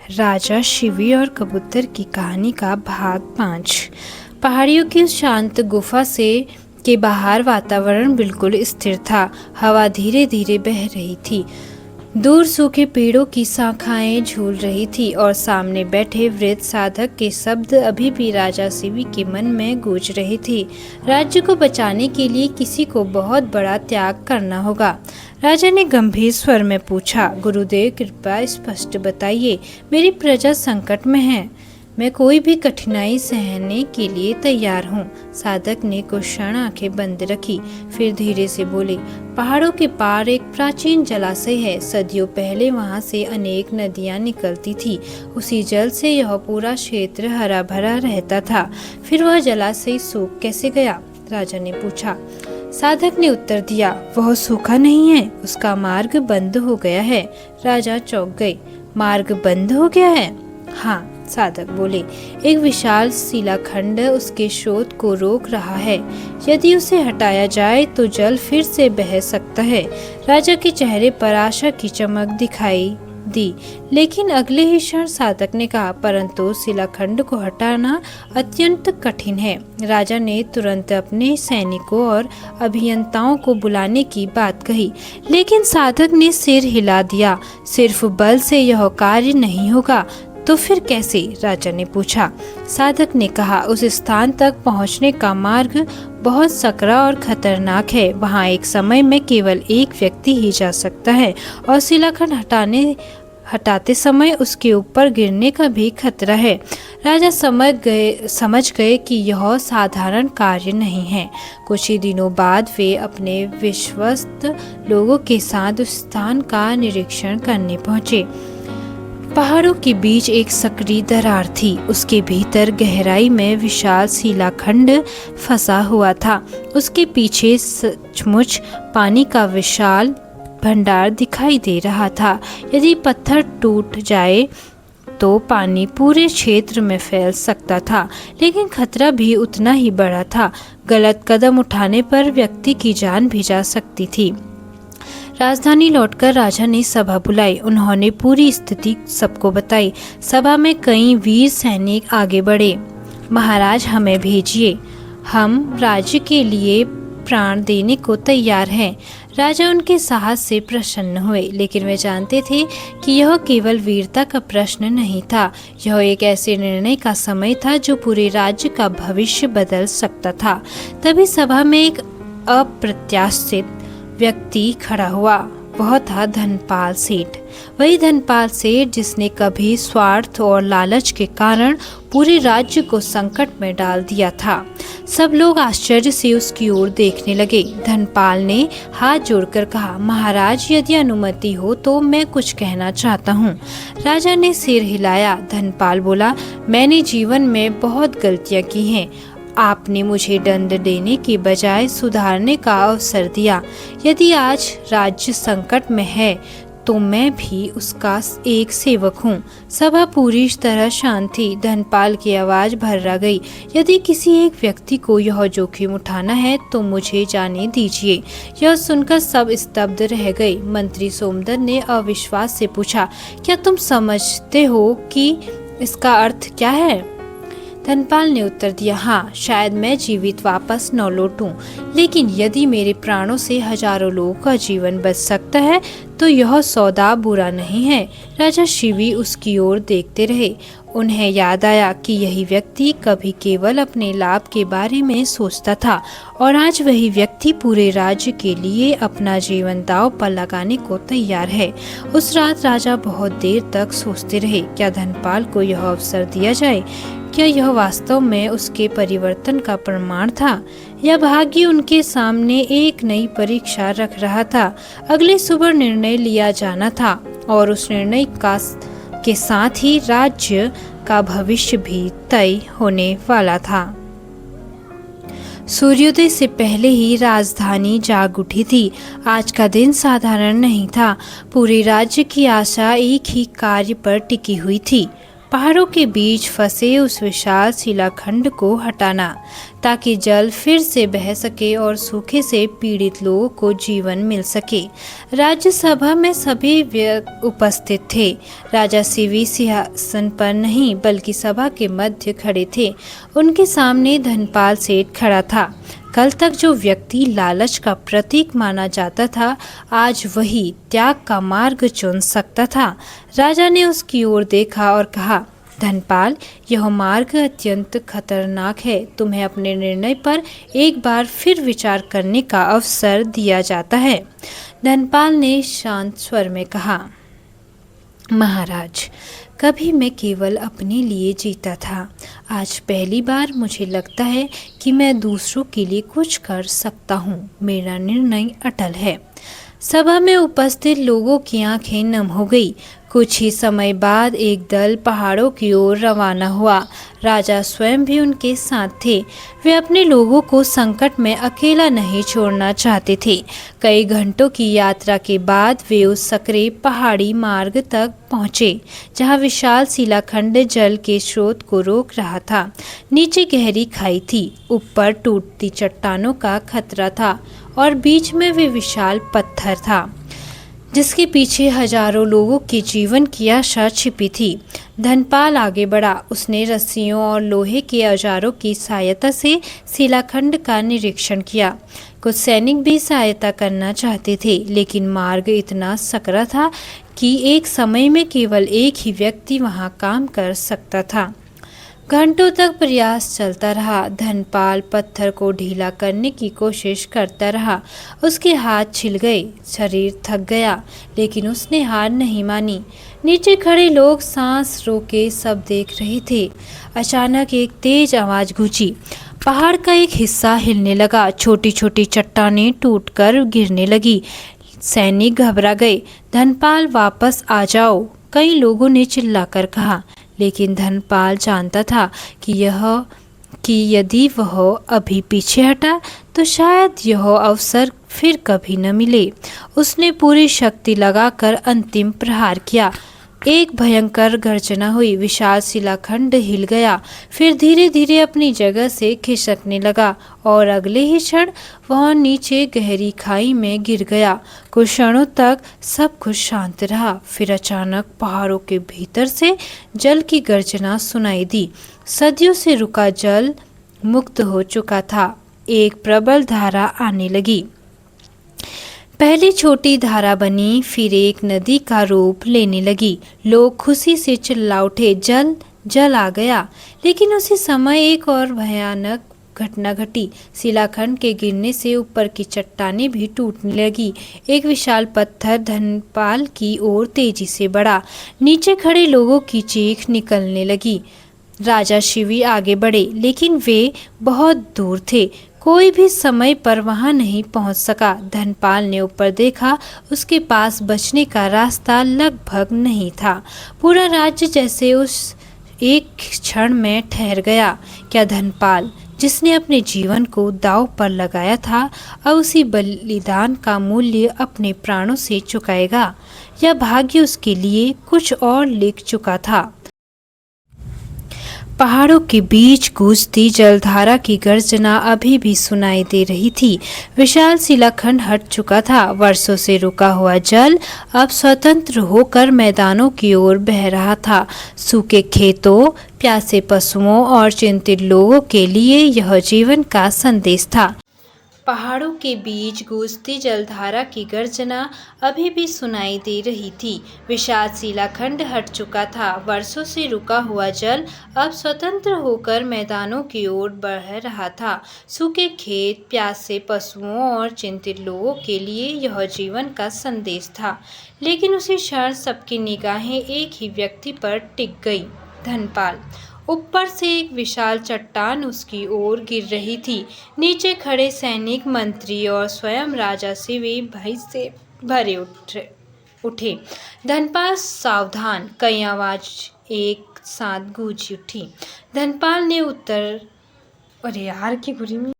राजा शिवी और कबूतर की कहानी का भाग 5। पहाड़ियों की उस शांत गुफा से के बाहर वातावरण बिल्कुल स्थिर था। हवा धीरे धीरे बह रही थी, दूर सूखे पेड़ों की शाखाएं झूल रही थी और सामने बैठे वृद्ध साधक के शब्द अभी भी राजा शिवी के मन में गूंज रहे थे। राज्य को बचाने के लिए किसी को बहुत बड़ा त्याग करना होगा। राजा ने गंभीर स्वर में पूछा, गुरुदेव कृपया स्पष्ट बताइए, मेरी प्रजा संकट में है, मैं कोई भी कठिनाई सहने के लिए तैयार हूँ। साधक ने कुछ क्षण आंखें बंद रखी, फिर धीरे से बोले, पहाड़ों के पार एक प्राचीन जलाशय है। सदियों पहले वहाँ से अनेक नदियाँ निकलती थी। उसी जल से यह पूरा क्षेत्र हरा भरा रहता था। फिर वह जलाशय सूख कैसे गया? राजा ने पूछा। साधक ने उत्तर दिया, वह सूखा नहीं है, उसका मार्ग बंद हो गया है। राजा चौंक गए। मार्ग बंद हो गया है? हाँ, साधक बोले, एक विशाल शिलाखंड उसके स्रोत को रोक रहा है। यदि उसे हटाया जाए तो जल फिर से बह सकता है। राजा के चेहरे पर आशा की चमक दिखाई दी, लेकिन अगले ही क्षण साधक ने कहा, परंतु शिलाखंड को हटाना अत्यंत कठिन है। राजा ने तुरंत अपने सैनिकों और अभियंताओं को बुलाने की बात कही, लेकिन साधक ने सिर हिला दिया। सिर्फ बल से यह कार्य नहीं होगा। तो फिर कैसे? राजा ने पूछा। साधक ने कहा, उस स्थान तक पहुंचने का मार्ग बहुत सकरा और खतरनाक है। वहां एक समय में केवल एक व्यक्ति ही जा सकता है और शिलाखंड हटाते समय उसके ऊपर गिरने का भी खतरा है। राजा समझ गए कि यह साधारण कार्य नहीं है। कुछ ही दिनों बाद वे अपने विश्वस्त लोगों के साथ उस स्थान का निरीक्षण करने पहुंचे। पहाड़ों के बीच एक सक्रिय दरार थी। उसके भीतर गहराई में विशाल शिलाखंड फंसा हुआ था। उसके पीछे सचमुच पानी का विशाल भंडार दिखाई दे रहा था। यदि पत्थर टूट जाए तो पानी पूरे क्षेत्र में फैल सकता था, लेकिन खतरा भी उतना ही बड़ा था। गलत कदम उठाने पर व्यक्ति की जान भी जा सकती थी। राजधानी लौटकर राजा ने सभा बुलाई। उन्होंने पूरी स्थिति सबको बताई। सभा में कई वीर सैनिक आगे बढ़े। महाराज, हमें भेजिए, हम राज्य के लिए प्राण देने को तैयार हैं। राजा उनके साहस से प्रसन्न हुए, लेकिन वे जानते थे कि यह केवल वीरता का प्रश्न नहीं था। यह एक ऐसे निर्णय का समय था जो पूरे राज्य का भविष्य बदल सकता था। तभी सभा में एक अप्रत्याशित व्यक्ति खड़ा हुआ। वह था धनपाल सेठ। वही धनपाल सेठ जिसने कभी स्वार्थ और लालच के कारण पूरे राज्य को संकट में डाल दिया था। सब लोग आश्चर्य से उसकी ओर देखने लगे। धनपाल ने हाथ जोड़कर कहा, महाराज, यदि अनुमति हो तो मैं कुछ कहना चाहता हूँ। राजा ने सिर हिलाया। धनपाल बोला, मैंने जीवन में बहुत गलतियाँ की हैं। आपने मुझे दंड देने के बजाय सुधारने का अवसर दिया। यदि आज राज्य संकट में है तो मैं भी उसका एक सेवक हूँ। सभा पूरी तरह शांत थी। धनपाल की आवाज भर्रा गई, यदि किसी एक व्यक्ति को यह जोखिम उठाना है तो मुझे जाने दीजिए। यह सुनकर सब स्तब्ध रह गए। मंत्री सोमदत्त ने अविश्वास से पूछा, क्या तुम समझते हो कि इसका अर्थ क्या है? धनपाल ने उत्तर दिया, हाँ, शायद मैं जीवित वापस न लौटूं, लेकिन यदि मेरे प्राणों से हजारों लोगों का जीवन बच सकता है तो यह सौदा बुरा नहीं है। राजा शिवी उसकी ओर देखते रहे। उन्हें याद आया कि यही व्यक्ति कभी केवल अपने लाभ के बारे में सोचता था और आज वही व्यक्ति पूरे राज्य के लिए अपना जीवन दांव पर लगाने को तैयार है। उस रात राजा बहुत देर तक सोचते रहे, क्या धनपाल को यह अवसर दिया जाए? क्या यह वास्तव में उसके परिवर्तन का प्रमाण था या भाग्य उनके सामने एक नई परीक्षा रख रहा था? अगले सुबह निर्णय लिया जाना था और उस निर्णय के साथ ही राज्य का भविष्य भी तय होने वाला था। सूर्योदय से पहले ही राजधानी जाग उठी थी। आज का दिन साधारण नहीं था। पूरे राज्य की आशा एक ही कार्य पर टिकी हुई थी, पहाड़ों के बीच फंसे उस विशाल शिलाखंड को हटाना, ताकि जल फिर से बह सके और सूखे से पीड़ित लोगों को जीवन मिल सके। राज्यसभा में सभी उपस्थित थे। राजा सीवी सिंहासन पर नहीं बल्कि सभा के मध्य खड़े थे। उनके सामने धनपाल सेठ खड़ा था। कल तक जो व्यक्ति लालच का प्रतीक माना जाता था, आज वही त्याग का मार्ग चुन सकता था। राजा ने उसकी ओर देखा और कहा, धनपाल, यह मार्ग अत्यंत खतरनाक है। तुम्हें अपने निर्णय पर एक बार फिर विचार करने का अवसर दिया जाता है। धनपाल ने शांत स्वर में कहा, महाराज, कभी मैं केवल अपने लिए जीता था। आज पहली बार मुझे लगता है कि मैं दूसरों के लिए कुछ कर सकता हूँ। मेरा निर्णय अटल है। सभा में उपस्थित लोगों की आंखें नम हो गई। कुछ ही समय बाद एक दल पहाड़ों की ओर रवाना हुआ। राजा स्वयं भी उनके साथ थे। वे अपने लोगों को संकट में अकेला नहीं छोड़ना चाहते थे। कई घंटों की यात्रा के बाद वे उस सकरे पहाड़ी मार्ग तक पहुंचे, जहां विशाल शिलाखंड जल के स्रोत को रोक रहा था। नीचे गहरी खाई थी, ऊपर टूटती चट्टानों का खतरा था और बीच में वे विशाल पत्थर था, जिसके पीछे हजारों लोगों के जीवन की आशा छिपी थी। धनपाल आगे बढ़ा। उसने रस्सियों और लोहे के औजारों की सहायता से शिलाखंड का निरीक्षण किया। कुछ सैनिक भी सहायता करना चाहते थे, लेकिन मार्ग इतना सकरा था कि एक समय में केवल एक ही व्यक्ति वहां काम कर सकता था। घंटों तक प्रयास चलता रहा। धनपाल पत्थर को ढीला करने की कोशिश करता रहा। उसके हाथ छिल गए, शरीर थक गया, लेकिन उसने हार नहीं मानी। नीचे खड़े लोग सांस रोके सब देख रहे थे। अचानक एक तेज आवाज गूंजी। पहाड़ का एक हिस्सा हिलने लगा। छोटी छोटी चट्टानें टूटकर गिरने लगी। सैनिक घबरा गए। धनपाल, वापस आ जाओ, कई लोगों ने चिल्लाकर कहा। लेकिन धनपाल जानता था कि यदि वह अभी पीछे हटा तो शायद यह अवसर फिर कभी न मिले। उसने पूरी शक्ति लगाकर अंतिम प्रहार किया। एक भयंकर गर्जना हुई। विशाल शिलाखंड हिल गया, फिर धीरे धीरे अपनी जगह से खिसकने लगा और अगले ही क्षण वह नीचे गहरी खाई में गिर गया। कुछ क्षणों तक सब कुछ शांत रहा। फिर अचानक पहाड़ों के भीतर से जल की गर्जना सुनाई दी। सदियों से रुका जल मुक्त हो चुका था। एक प्रबल धारा आने लगी। पहले छोटी धारा बनी, फिर एक नदी का रूप लेने लगी। लोग खुशी से चिल्ला उठे, जल जल आ गया। लेकिन उसी समय एक और भयानक घटना घटी। शिलाखंड के गिरने से ऊपर की चट्टानें भी टूटने लगी। एक विशाल पत्थर धनपाल की ओर तेजी से बढ़ा। नीचे खड़े लोगों की चीख निकलने लगी। राजा शिवी आगे बढ़े, लेकिन वे बहुत दूर थे। कोई भी समय पर वहां नहीं पहुंच सका। धनपाल ने ऊपर देखा। उसके पास बचने का रास्ता लगभग नहीं था। पूरा राज्य जैसे उस एक क्षण में ठहर गया। क्या धनपाल, जिसने अपने जीवन को दांव पर लगाया था, अब उसी बलिदान का मूल्य अपने प्राणों से चुकाएगा, या भाग्य उसके लिए कुछ और लिख चुका था? पहाड़ों के बीच गूंजती जलधारा की गर्जना अभी भी सुनाई दे रही थी। विशाल शिलाखंड हट चुका था। वर्षों से रुका हुआ जल अब स्वतंत्र होकर मैदानों की ओर बह रहा था। सूखे खेतों, प्यासे पशुओं और चिंतित लोगों के लिए यह जीवन का संदेश था। पहाड़ों के बीच गूंजती जलधारा की गर्जना अभी भी सुनाई दे रही थी। विशाल शिलाखंड हट चुका था। वर्षों से रुका हुआ जल अब स्वतंत्र होकर मैदानों की ओर बढ़ रहा था। सूखे खेत, प्यासे पशुओं और चिंतित लोगों के लिए यह जीवन का संदेश था। लेकिन उसी क्षण सबकी निगाहें एक ही व्यक्ति पर टिक गई, धनपाल। ऊपर से एक विशाल चट्टान उसकी ओर गिर रही थी। नीचे खड़े सैनिक, मंत्री और स्वयं राजा शिवी भय से भरे उठे। धनपाल, सावधान, कई आवाज एक साथ गूंज उठी। धनपाल ने अरे यार की गुरी में